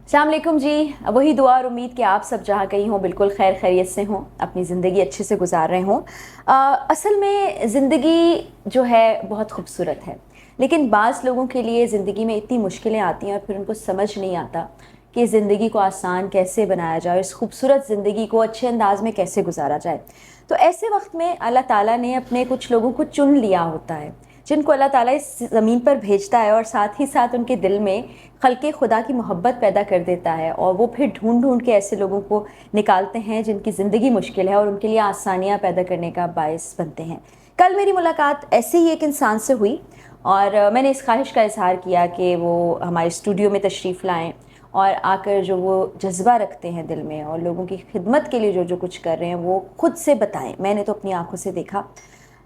السلام علیکم جی. وہی دعا اور امید کہ آپ سب جہاں کہیں ہوں بالکل خیر خیریت سے ہوں, اپنی زندگی اچھے سے گزار رہے ہوں. اصل میں زندگی جو ہے بہت خوبصورت ہے, لیکن بعض لوگوں کے لیے زندگی میں اتنی مشکلیں آتی ہیں اور پھر ان کو سمجھ نہیں آتا کہ زندگی کو آسان کیسے بنایا جائے, اس خوبصورت زندگی کو اچھے انداز میں کیسے گزارا جائے. تو ایسے وقت میں اللہ تعالیٰ نے اپنے کچھ لوگوں کو چن لیا ہوتا ہے, جن کو اللہ تعالیٰ اس زمین پر بھیجتا ہے اور ساتھ ہی ساتھ ان کے دل میں خلق خدا کی محبت پیدا کر دیتا ہے, اور وہ پھر ڈھونڈ ڈھونڈ کے ایسے لوگوں کو نکالتے ہیں جن کی زندگی مشکل ہے اور ان کے لیے آسانیاں پیدا کرنے کا باعث بنتے ہیں. کل میری ملاقات ایسے ہی ایک انسان سے ہوئی اور میں نے اس خواہش کا اظہار کیا کہ وہ ہمارے اسٹوڈیو میں تشریف لائیں اور آ کر جو وہ جذبہ رکھتے ہیں دل میں اور لوگوں کی خدمت کے لیے جو کچھ کر رہے ہیں وہ خود سے بتائیں. میں نے تو اپنی آنکھوں سے دیکھا,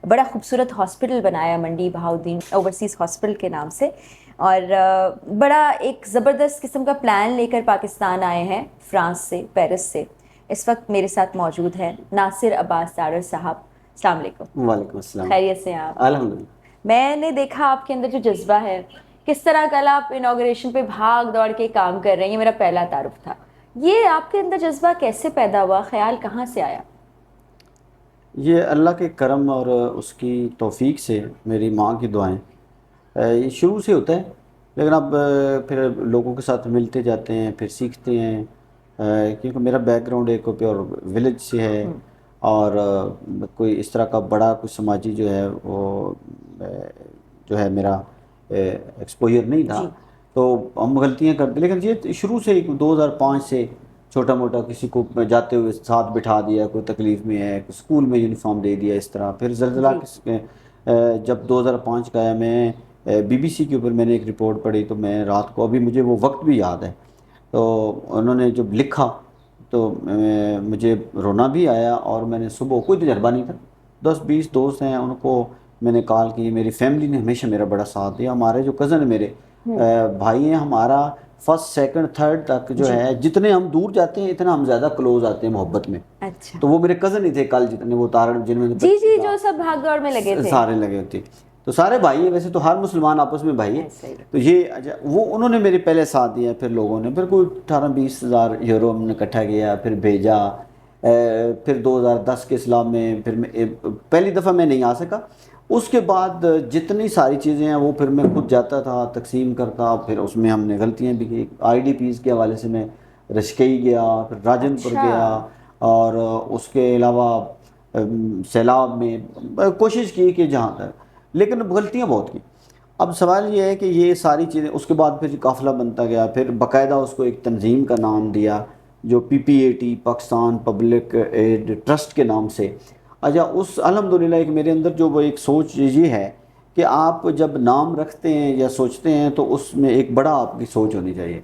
بڑا خوبصورت ہاسپٹل بنایا منڈی بہاؤدین اوورسیز ہاسپٹل کے نام سے, اور بڑا ایک زبردست قسم کا پلان لے کر پاکستان آئے ہیں فرانس سے, پیرس سے. اس وقت میرے ساتھ موجود ہیں ناصر عباس داڑر صاحب. السلام علیکم. وعلیکم السلام. خیریت سے ہیں آپ؟ الحمدللہ. میں نے دیکھا آپ کے اندر جو جذبہ ہے, کس طرح کل آپ انوگریشن پہ بھاگ دوڑ کے کام کر رہے ہیں, یہ میرا پہلا تعارف تھا. یہ آپ کے اندر جذبہ کیسے پیدا ہوا, خیال کہاں سے آیا؟ یہ اللہ کے کرم اور اس کی توفیق سے, میری ماں کی دعائیں. یہ شروع سے ہوتا ہے, لیکن اب پھر لوگوں کے ساتھ ملتے جاتے ہیں, پھر سیکھتے ہیں, کیونکہ میرا بیک گراؤنڈ ایک پیور ولیج سے ہے اور کوئی اس طرح کا بڑا کچھ سماجی جو ہے وہ جو ہے میرا ایکسپوجر نہیں تھا. تو ہم غلطیاں کرتے, لیکن یہ شروع سے 2005 سے چھوٹا موٹا کسی کو جاتے ہوئے ساتھ بٹھا دیا, کوئی تکلیف میں ہے, اسکول میں یونیفارم دے دیا, اس طرح. پھر زلزلہ جب 2005 کا آیا, میں بی بی سی کے اوپر میں نے ایک رپورٹ پڑھی, تو میں رات کو, ابھی مجھے وہ وقت بھی یاد ہے, تو انہوں نے جب لکھا تو مجھے رونا بھی آیا, اور میں نے صبح, کوئی تجربہ نہیں تھا, 10-20 دوست ہیں, ان کو میں نے کال کی. میری فیملی نے ہمیشہ میرا بڑا ساتھ دیا. ہمارے جو کزن میرے بھائی ہیں, ہمارا فرسٹ سیکنڈ تھرڈ تک جو ہے, جتنے ہم دور جاتے ہیں اتنا ہم زیادہ کلوز آتے ہیں محبت میں. اچھا. تو وہ میرے کزن ہی تھے کل جتنے, وہ تارڑ جن میں جی جو سب بھاگ دوڑ میں لگے تھے, سارے لگے ہوتے. تو سارے بھائی ہیں, ویسے تو ہر مسلمان آپس میں بھائی ہے. تو یہ وہ انہوں نے میرے پہلے ساتھ دیا. پھر لوگوں نے پھر کوئی 18-20 ہزار یورو ہم نے اکٹھا کیا, پھر بھیجا. پھر 2010 کے اسلام میں پھر میں پہلی دفعہ میں نہیں آ سکا. اس کے بعد جتنی ساری چیزیں ہیں وہ پھر میں خود جاتا تھا, تقسیم کرتا. پھر اس میں ہم نے غلطیاں بھی کی. آئی ڈی پیز کے حوالے سے میں رشکئی گیا, پھر راجن پور گیا, اور اس کے علاوہ سیلاب میں کوشش کی کہ جہاں تک, لیکن غلطیاں بہت کی. اب سوال یہ ہے کہ یہ ساری چیزیں, اس کے بعد پھر قافلہ بنتا گیا. پھر باقاعدہ اس کو ایک تنظیم کا نام دیا جو PPAT, Pakistan public aid trust کے نام سے. اچھا, اس الحمدللہ ایک میرے اندر جو وہ ایک سوچ یہ ہے کہ آپ جب نام رکھتے ہیں یا سوچتے ہیں تو اس میں ایک بڑا آپ کی سوچ ہونی چاہیے.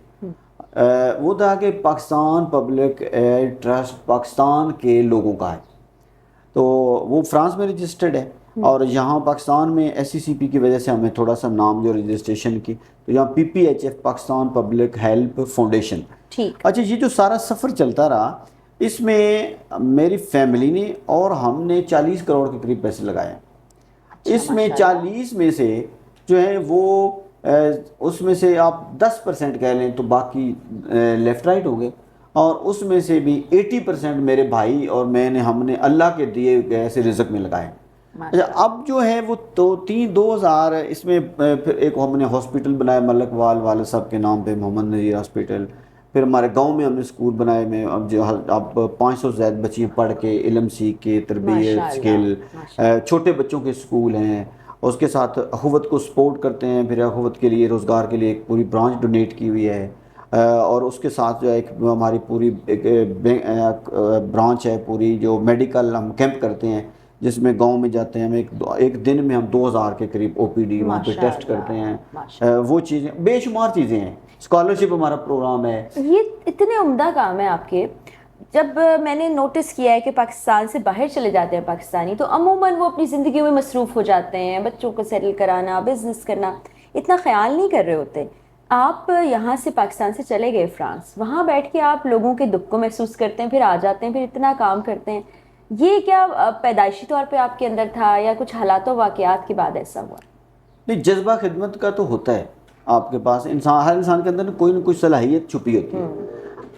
وہ تھا کہ Pakistan public aid trust Pakistan کے لوگوں کا ہے. تو وہ فرانس میں رجسٹرڈ ہے, اور یہاں پاکستان میں SCCP کی وجہ سے ہمیں تھوڑا سا نام جو رجسٹریشن کی, تو یہاں PPHF Pakistan public help foundation. اچھا, یہ جو سارا سفر چلتا رہا, اس میں میری فیملی نے اور ہم نے 40 کروڑ کے قریب پیسے لگائے. اس میں 40 میں سے جو ہے وہ اس میں سے آپ 10% کہہ لیں تو باقی لیفٹ رائٹ ہو گئے, اور اس میں سے بھی 80% میرے بھائی اور میں نے, ہم نے اللہ کے دیے گئے ایسے رزق میں لگائے. اچھا, اب جو ہے وہ 2000 اس میں پھر ایک ہم نے ہاسپٹل بنایا ملک وال والد صاحب کے نام پہ, محمد نذیر ہاسپٹل. پھر ہمارے گاؤں میں ہم نے اسکول بنائے میں, اب 500 سے زائد بچیاں پڑھ کے علم سیکھ کے, تربیت سکل, چھوٹے بچوں کے اسکول ہیں. اس کے ساتھ اخوت کو سپورٹ کرتے ہیں. پھر اخوت کے لیے روزگار کے لیے ایک پوری برانچ ڈونیٹ کی ہوئی ہے, اور اس کے ساتھ جو ہے ایک ہماری پوری ایک برانچ ہے پوری جو میڈیکل ہم کیمپ کرتے ہیں, جس میں گاؤں میں جاتے ہیں. ہم ایک دن میں ہم 2000 کے قریب OPD وہاں پہ ٹیسٹ کرتے ہیں. وہ چیزیں بے شمار چیزیں ہیں. اسکالرشپ ہمارا پروگرام ہے. یہ اتنے عمدہ کام ہے آپ کے. جب میں نے نوٹس کیا ہے کہ پاکستان سے باہر چلے جاتے ہیں پاکستانی, تو عموماً وہ اپنی زندگیوں میں مصروف ہو جاتے ہیں, بچوں کو سیٹل کرانا, بزنس کرنا, اتنا خیال نہیں کر رہے ہوتے. آپ یہاں سے پاکستان سے چلے گئے فرانس, وہاں بیٹھ کے آپ لوگوں کے دکھ کو محسوس کرتے ہیں, پھر آ جاتے ہیں, پھر اتنا کام کرتے ہیں. یہ کیا پیدائشی طور پہ آپ کے اندر تھا یا کچھ حالات و واقعات کے بعد ایسا ہوا؟ نہیں, جذبہ خدمت کا تو ہوتا ہے, آپ کے پاس ہر انسان کے اندر نہ کوئی صلاحیت چھپی ہوتی ہے.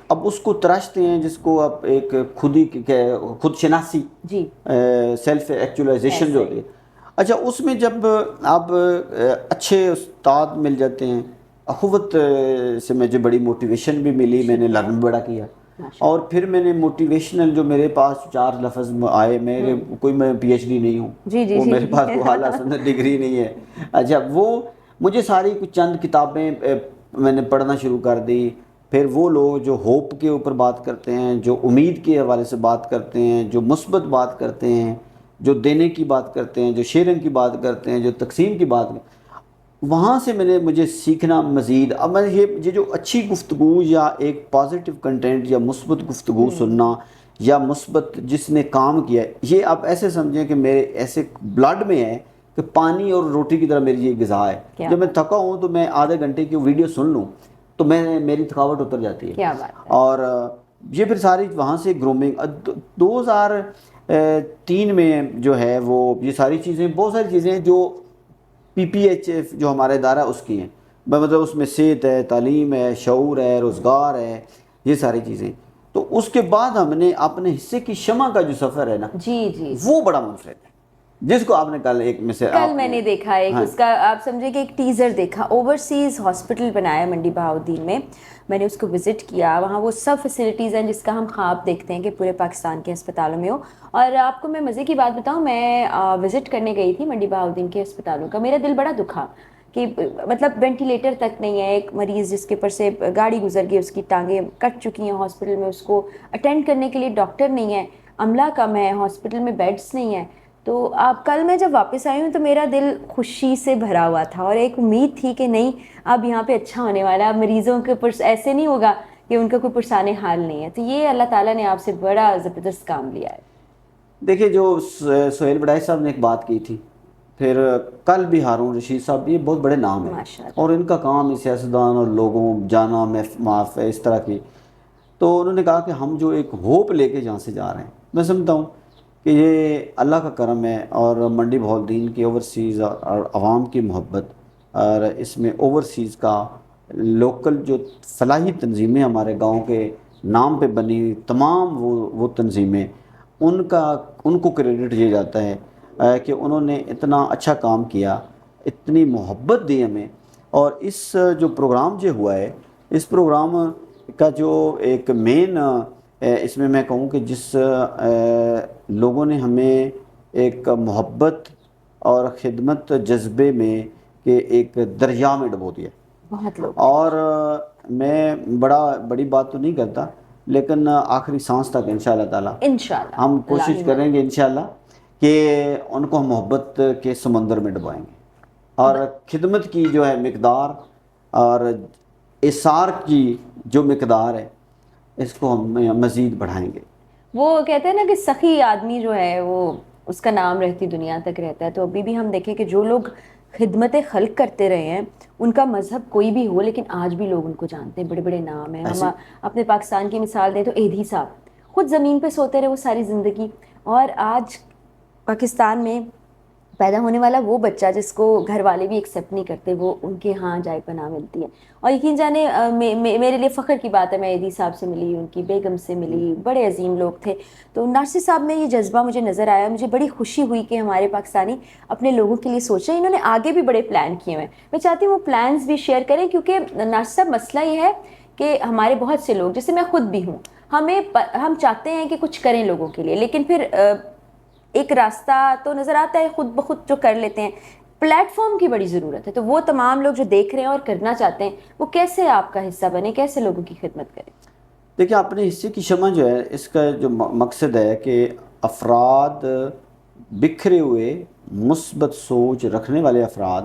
اب اس کو تراشتے ہیں جس کو آپ ایک خود شناسی جی سیلف ایکچولائزیشن جو ہوتی ہے. اچھا اس میں جب آپ اچھے استاد مل جاتے ہیں، اخوت سے مجھے بڑی موٹیویشن بھی ملی، میں نے لرن بڑا کیا. اور پھر میں نے موٹیویشنل جو میرے پاس 4 لفظ آئے، میں پی ایچ ڈی نہیں ہوں، وہ میرے پاس کوئی اعلیٰ سند ڈگری نہیں ہے. اچھا وہ مجھے ساری کچھ چند کتابیں میں نے پڑھنا شروع کر دی. پھر وہ لوگ جو ہوپ کے اوپر بات کرتے ہیں، جو امید کے حوالے سے بات کرتے ہیں، جو مثبت بات کرتے ہیں، جو دینے کی بات کرتے ہیں، جو شیئرنگ کی بات کرتے ہیں، جو تقسیم کی بات کرتے ہیں، وہاں سے مجھے سیکھنا مزید. اب میں یہ جو اچھی گفتگو یا ایک پازیٹیو کنٹینٹ یا مثبت گفتگو سننا یا مثبت جس نے کام کیا ہے، یہ آپ ایسے سمجھیں کہ میرے ایسے بلڈ میں ہے کہ پانی اور روٹی کی طرح میری یہ غذا ہے. جب میں تھکا ہوں تو میں آدھے گھنٹے کی ویڈیو سن لوں تو میری تھکاوٹ اتر جاتی ہے. اور یہ پھر ساری وہاں سے گرومنگ 2003 میں جو ہے وہ یہ ساری چیزیں، بہت ساری چیزیں جو پی پی ایچ جو ہمارا ادارہ اس کی ہیں، مطلب اس میں صحت ہے، تعلیم ہے، شعور ہے، روزگار ہے، یہ ساری چیزیں. تو اس کے بعد ہم نے اپنے حصے کی شمع کا جو سفر ہے نا، جی وہ بڑا منفرد ہے، جس کو آپ نے کل میں نے دیکھا ایک اس کا، آپ سمجھے کہ ایک ٹیزر دیکھا. اوورسیز ہاسپٹل بنایا منڈی بہاؤالدین میں نے اس کو وزٹ کیا. وہاں وہ سب فیسلٹیز ہیں جس کا ہم خواب دیکھتے ہیں کہ پورے پاکستان کے ہسپتالوں میں ہو. اور آپ کو میں مزے کی بات بتاؤں، میں وزٹ کرنے گئی تھی منڈی بہاؤالدین کے ہسپتالوں کا. میرا دل بڑا دکھا کہ مطلب وینٹیلیٹر تک نہیں ہے. ایک مریض جس کے اوپر سے گاڑی گزر گئی، اس کی ٹانگیں کٹ چکی ہیں ہاسپٹل میں، اس کو اٹینڈ کرنے کے لیے ڈاکٹر نہیں ہے، عملہ کم ہے، ہاسپٹل میں بیڈس نہیں ہیں. تو آپ کل میں جب واپس آئی ہوں تو میرا دل خوشی سے بھرا ہوا تھا اور ایک امید تھی کہ نہیں اب یہاں پہ اچھا ہونے والا ہے، اب مریضوں کے اوپر ایسے نہیں ہوگا کہ ان کا کوئی پرسان حال نہیں ہے. تو یہ اللہ تعالیٰ نے آپ سے بڑا زبردست کام لیا ہے. دیکھیے جو سہیل بڑائی صاحب نے ایک بات کی تھی، پھر کل بھی ہارون رشید صاحب، یہ بہت بڑے نام ہیں اور ان کا کام سیاستدان اور لوگوں جانا معاف ہے اس طرح کی. تو انہوں نے کہا کہ ہم جو ایک ہوپ لے کے جہاں سے جا رہے ہیں، میں سمجھتا ہوں کہ یہ اللہ کا کرم ہے اور منڈی بہاؤالدین کی اوورسیز اور عوام کی محبت، اور اس میں اوورسیز کا لوکل جو فلاحی تنظیمیں ہمارے گاؤں کے نام پہ بنی تمام وہ تنظیمیں، ان کو کریڈٹ دیا جاتا ہے کہ انہوں نے اتنا اچھا کام کیا، اتنی محبت دی ہمیں. اور اس جو پروگرام جو ہوا ہے، اس پروگرام کا جو ایک مین اس میں کہوں کہ جس لوگوں نے ہمیں ایک محبت اور خدمت جذبے میں کہ ایک دریا میں ڈبو دیا بہت لوگ. اور میں بڑی بات تو نہیں کرتا، لیکن آخری سانس تک انشاءاللہ تعالی انشاءاللہ ہم کوشش کریں گے انشاءاللہ کہ ان کو ہم محبت کے سمندر میں ڈبوائیں گے اور خدمت کی جو ہے مقدار اور اثار کی جو مقدار ہے اس کو ہم مزید بڑھائیں گے. وہ کہتے ہیں نا کہ سخی آدمی جو ہے وہ اس کا نام رہتی دنیا تک رہتا ہے. تو ابھی بھی ہم دیکھیں کہ جو لوگ خدمت خلق کرتے رہے ہیں، ان کا مذہب کوئی بھی ہو لیکن آج بھی لوگ ان کو جانتے ہیں، بڑے بڑے نام ہیں. ہم اپنے پاکستان کی مثال دیں تو ایدھی صاحب خود زمین پہ سوتے رہے وہ ساری زندگی، اور آج پاکستان میں پیدا ہونے والا وہ بچہ جس کو گھر والے بھی ایکسیپٹ نہیں کرتے، وہ ان کے ہاں جائے پناہ ملتی ہے. اور یقین جانے میرے لیے فخر کی بات ہے، میں ایدھی صاحب سے ملی، ان کی بیگم سے ملی، بڑے عظیم لوگ تھے. تو ناصر صاحب میں یہ جذبہ مجھے نظر آیا، مجھے بڑی خوشی ہوئی کہ ہمارے پاکستانی اپنے لوگوں کے لیے سوچ رہے ہیں. انہوں نے آگے بھی بڑے پلان کیے ہوئے ہیں، میں چاہتی ہوں وہ پلانز بھی شیئر کریں، کیونکہ ناصر صاحب مسئلہ یہ ہے کہ ہمارے بہت سے لوگ، جیسے میں خود بھی ہوں، ہم چاہتے ہیں کہ کچھ کریں لوگوں کے لیے، لیکن پھر ایک راستہ تو نظر آتا ہے خود بخود جو کر لیتے ہیں. پلیٹ فارم کی بڑی ضرورت ہے. تو وہ تمام لوگ جو دیکھ رہے ہیں اور کرنا چاہتے ہیں، وہ کیسے آپ کا حصہ بنے، کیسے لوگوں کی خدمت کریں؟ دیکھیں اپنے حصے کی شمع جو ہے، اس کا جو مقصد ہے کہ افراد بکھرے ہوئے مثبت سوچ رکھنے والے افراد،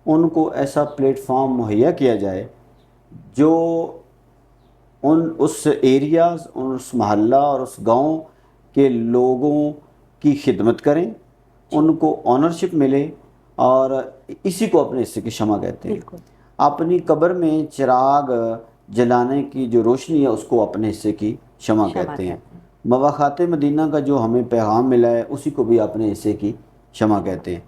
ان کو ایسا پلیٹ فارم مہیا کیا جائے جو اس ایریاز، اس محلہ اور اس گاؤں کے لوگوں کی خدمت کریں، ان کو آنرشپ ملے، اور اسی کو اپنے حصے کی شمع کہتے ہیں. اپنی قبر میں چراغ جلانے کی جو روشنی ہے اس کو اپنے حصے کی شمع کہتے ہیں. مواخات مدینہ کا جو ہمیں پیغام ملا ہے اسی کو بھی اپنے حصے کی شمع کہتے ہیں.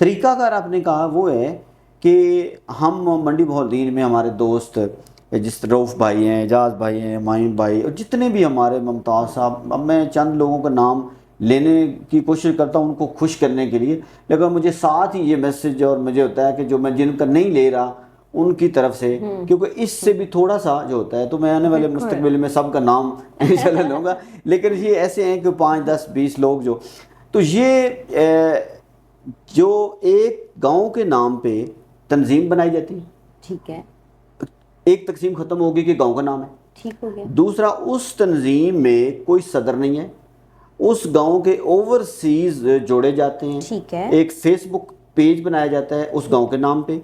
طریقہ کار آپ نے کہا وہ ہے کہ ہم منڈی بہاؤالدین میں ہمارے دوست جس رؤف بھائی ہیں، اعجاز بھائی ہیں، معین بھائی اور جتنے بھی ہمارے، ممتاز صاحب، اب میں چند لوگوں کا نام لینے کی کوشش کرتا ہوں ان کو خوش کرنے کے لیے، لیکن مجھے ساتھ ہی یہ میسج اور مجھے ہوتا ہے کہ جو میں جن کا نہیں لے رہا ان کی طرف سے، کیونکہ اس سے بھی تھوڑا سا جو ہوتا ہے، تو میں آنے والے مستقبل میں سب کا نام انشاءاللہ لوں گا، لیکن یہ ایسے ہیں کہ 5 10 20 لوگ جو، تو یہ جو ایک گاؤں کے نام پہ تنظیم بنائی جاتی ہے، ٹھیک ہے، ایک تقسیم ختم ہوگی کہ گاؤں کا نام ہے، ٹھیک ہو گیا، دوسرا اس تنظیم میں کوئی صدر نہیں ہے، اس گاؤں کے اوورسیز جوڑے جاتے ہیں، ٹھیک ہے، ایک فیس بک پیج بنایا جاتا ہے اس گاؤں کے نام پہ،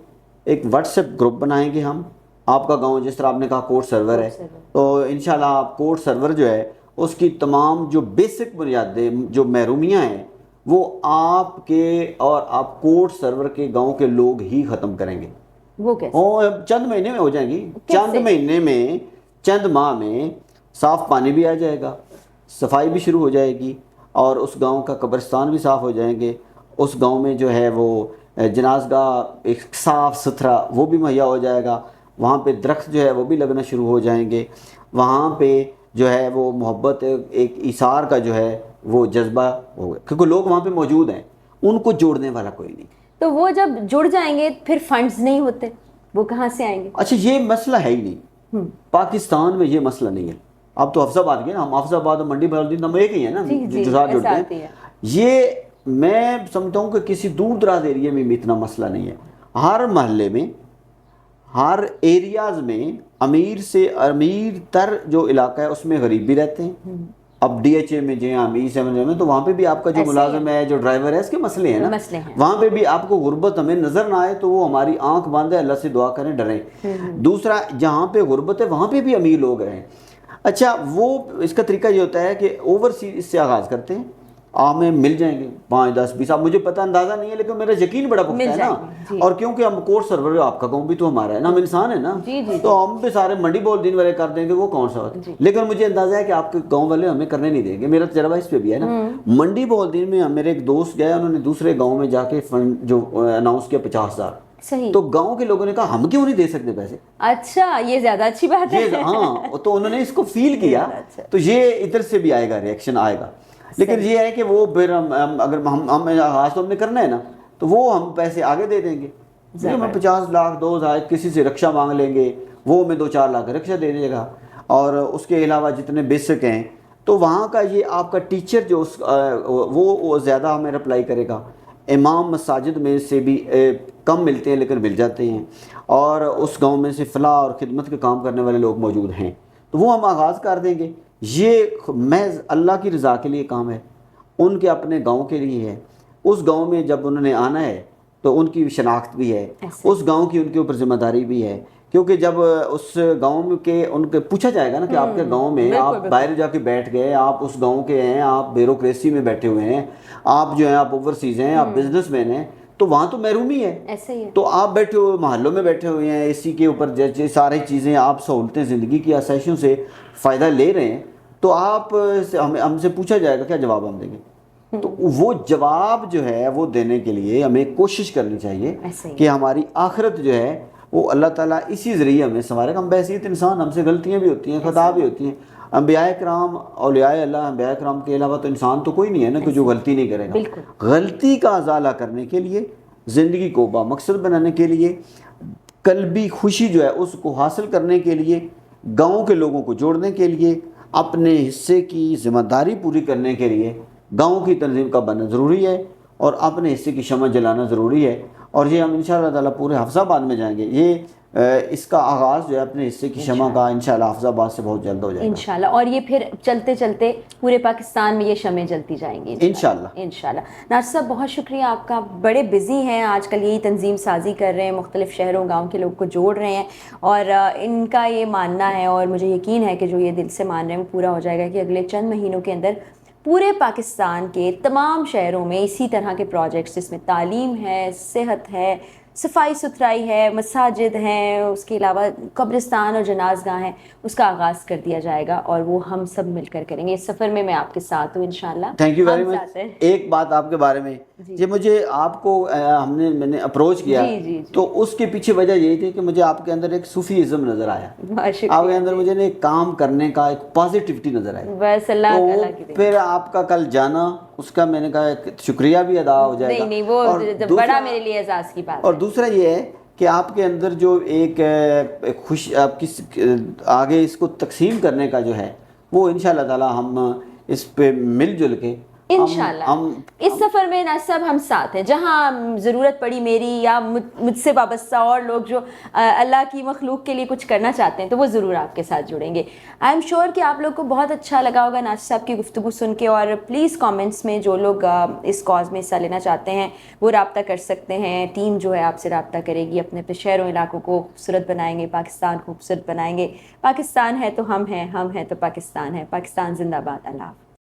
ایک واٹس ایپ گروپ بنائیں گے ہم، آپ کا گاؤں جس طرح آپ نے کہا کوڈ سرور ہے، تو انشاءاللہ آپ کوڈ سرور جو ہے اس کی تمام جو بیسک بنیادیں جو محرومیاں ہیں وہ آپ کے اور آپ کوڈ سرور کے گاؤں کے لوگ ہی ختم کریں گے، وہ کیسے؟ چند مہینے میں ہو جائیں گی، چند مہینے میں، چند ماہ میں صاف پانی بھی آ جائے گا، صفائی بھی شروع ہو جائے گی، اور اس گاؤں کا قبرستان بھی صاف ہو جائیں گے، اس گاؤں میں جو ہے وہ جنازگاہ ایک صاف ستھرا وہ بھی مہیا ہو جائے گا، وہاں پہ درخت جو ہے وہ بھی لگنا شروع ہو جائیں گے، وہاں پہ جو ہے وہ محبت ایک ایثار کا جو ہے وہ جذبہ ہوگا، کیونکہ لوگ وہاں پہ موجود ہیں، ان کو جوڑنے والا کوئی نہیں۔ تو وہ جب جڑ جائیں گے پھر فنڈز نہیں ہوتے، وہ کہاں سے آئیں گے؟ اچھا یہ مسئلہ ہے ہی نہیں، پاکستان میں یہ مسئلہ نہیں ہے، اب تو حفظ آباد گئے نا، ہم حفظ آباد اور منڈی بہاؤالدین ہم ایک ہی ہیں نا، جو ساتھ جڑتے ہیں، یہ میں سمجھتا ہوں کہ کسی دور دراز ایریے میں بھی اتنا مسئلہ نہیں ہے، ہر محلے میں، ہر ایریاز میں امیر سے امیر تر جو علاقہ ہے اس میں غریب بھی رہتے ہیں، اب ڈی ایچ اے میں جائیں، امیر سے میں، تو وہاں پہ بھی آپ کا جو ملازم ہے، جو ڈرائیور ہے، اس کے مسئلے ہیں نا، وہاں پہ بھی آپ کو غربت ہمیں نظر نہ آئے تو وہ ہماری آنکھ باندھے، اللہ سے دعا کریں، ڈریں۔ دوسرا جہاں پہ غربت ہے وہاں پہ بھی امیر لوگ ہیں۔ اچھا وہ اس کا طریقہ یہ ہوتا ہے کہ اوورسیز اس سے آغاز کرتے ہیں، ہمیں مل جائیں گے 5 10 20، اب مجھے پتہ اندازہ نہیں ہے لیکن میرا یقین بڑا پختہ ہے نا، اور کیونکہ ہم کوڈ سرور، آپ کا گاؤں بھی تو ہمارا ہے نا، ہم انسان ہیں نا، تو ہم بھی سارے منڈی بہاؤالدین والے کر دیں گے، وہ کون سا ہوتا ہے، لیکن مجھے اندازہ ہے کہ آپ کے گاؤں والے ہمیں کرنے نہیں دیں گے، میرا تجربہ اس پہ بھی ہے نا۔ منڈی بہاؤالدین میں میرے ایک دوست گئے، انہوں نے دوسرے گاؤں میں جا کے فنڈ جو اناؤنس کیا 50,000، تو گاؤں کے لوگوں نے کہا ہم کیوں نہیں دے سکتے پیسے؟ اچھا یہ زیادہ اچھی بات ہے، ہاں، تو انہوں نے اس کو فیل کیا، تو یہ ادھر سے بھی آئے گا، ریئیکشن آئے گا، لیکن یہ ہے کہ وہ پھر اگر ہم آغاز تو ہم نے کرنا ہے نا، تو وہ ہم پیسے آگے دے دیں گے، ہم 50 لاکھ 2,000 کسی سے رکشہ مانگ لیں گے، وہ ہمیں 2-4 لاکھ رکشہ دے دے گا، اور اس کے علاوہ جتنے بیسک ہیں، تو وہاں کا یہ آپ کا ٹیچر جو وہ زیادہ ہمیں رپلائی کرے گا، امام مساجد میں سے بھی کم ملتے ہیں لیکن مل جاتے ہیں، اور اس گاؤں میں سے فلاح اور خدمت کے کام کرنے والے لوگ موجود ہیں، تو وہ ہم آغاز کر دیں گے۔ یہ محض اللہ کی رضا کے لیے کام ہے، ان کے اپنے گاؤں کے لیے ہے، اس گاؤں میں جب انہوں نے آنا ہے تو ان کی شناخت بھی ہے، اس گاؤں کی ان کے اوپر ذمہ داری بھی ہے، کیونکہ جب اس گاؤں کے ان کے پوچھا جائے گا نا کہ آپ کے گاؤں میں آپ باہر جا کے بیٹھ گئے، آپ اس گاؤں کے ہیں، آپ بیوروکریسی میں بیٹھے ہوئے ہیں، آپ جو ہیں آپ اوورسیز ہیں، آپ بزنس مین ہیں، تو وہاں تو محرومی ہے، تو آپ بیٹھے ہوئے محلوں میں بیٹھے ہوئے ہیں، اسی کے اوپر جیسے ساری چیزیں آپ سہولتیں زندگی کی آسائشوں سے فائدہ لے رہے ہیں، تو آپ ہم سے پوچھا جائے گا کیا جواب ہم دیں گے؟ تو وہ جواب جو ہے وہ دینے کے لیے ہمیں کوشش کرنی چاہیے کہ ہماری آخرت جو ہے وہ اللہ تعالیٰ اسی ذریعے ہمیں سنوارے گا۔ ہم بحیثیت انسان، ہم سے غلطیاں بھی ہوتی ہیں، خطا بھی ہوتی ہیں، انبیاء کرام، اولیاء اللہ، انبیاء کرام کے علاوہ تو انسان تو کوئی نہیں ہے نا کہ جو غلطی نہیں کرے گا۔ غلطی کا ازالہ کرنے کے لیے، زندگی کو بامقصد بنانے کے لیے، قلبی خوشی جو ہے اس کو حاصل کرنے کے لیے، گاؤں کے لوگوں کو جوڑنے کے لیے، اپنے حصے کی ذمہ داری پوری کرنے کے لیے گاؤں کی تنظیم کا بننا ضروری ہے، اور اپنے حصے کی شمع جلانا ضروری ہے، اور یہ ہم انشاءاللہ تعالیٰ پورے حفظ آباد میں جائیں گے، یہ اس کا آغاز جو ہے اپنے حصے کی شمع کا انشاءاللہ حفظ آباد سے بہت جلد ہو جائے گا انشاءاللہ، اور یہ پھر چلتے چلتے پورے پاکستان میں یہ شمعیں جلتی جائیں گی انشاءاللہ۔ ناصر صاحب بہت شکریہ آپ کا، بڑے بزی ہیں آج کل، یہی تنظیم سازی کر رہے ہیں، مختلف شہروں گاؤں کے لوگ کو جوڑ رہے ہیں، اور ان کا یہ ماننا ہے، اور مجھے یقین ہے کہ جو یہ دل سے مان رہے ہیں وہ پورا ہو جائے گا، کہ اگلے چند مہینوں کے اندر پورے پاکستان کے تمام شہروں میں اسی طرح کے پروجیکٹس، جس میں تعلیم ہے، صحت ہے، صفائی ستھرائی ہے, مساجد ہیں, اس کے علاوہ قبرستان اور جناز گاہ ہیں, اس کا آغاز کر دیا جائے گا اور وہ ہم سب مل کر کریں گے. اس سفر میں آپ کے ساتھ ہوں انشاءاللہ. Thank you very much. ایک بات آپ کے بارے میں, جی مجھے آپ کو میں نے اپروچ کیا تو اس کے پیچھے وجہ یہی تھی کہ مجھے آپ کے اندر ایک صوفیزم نظر آیا, آپ کے اندر مجھے ایک کام کرنے کا ایک پازیٹیوٹی نظر آئی. بس اللہ تعالیٰ کی تو پھر آپ کا کل جانا, اس کا میں نے کہا شکریہ بھی ادا ہو جائے گا. نہیں وہ بڑا میرے لیے اعزاز کی بات. اور دوسرا یہ ہے کہ آپ کے اندر جو ایک آپ کی آگے اس کو تقسیم کرنے کا جو ہے وہ انشاءاللہ تعالی ہم اس پہ مل جل کے انشاءاللہ اس سفر میں نہ سب ہم ساتھ ہیں. جہاں ضرورت پڑی میری یا مجھ سے وابستہ اور لوگ جو اللہ کی مخلوق کے لیے کچھ کرنا چاہتے ہیں تو وہ ضرور آپ کے ساتھ جڑیں گے. آئی ایم شیور کہ آپ لوگ کو بہت اچھا لگا ہوگا ناصر صاحب کی گفتگو سن کے. اور پلیز کامنٹس میں جو لوگ اس کاز میں حصہ لینا چاہتے ہیں وہ رابطہ کر سکتے ہیں. ٹیم جو ہے آپ سے رابطہ کرے گی, اپنے اپنے شہروں علاقوں کو خوبصورت بنائیں گے, پاکستان خوبصورت بنائیں گے. پاکستان ہے تو ہم ہیں, ہم ہیں تو پاکستان ہے. پاکستان زندہ باد. اللہ حافظ.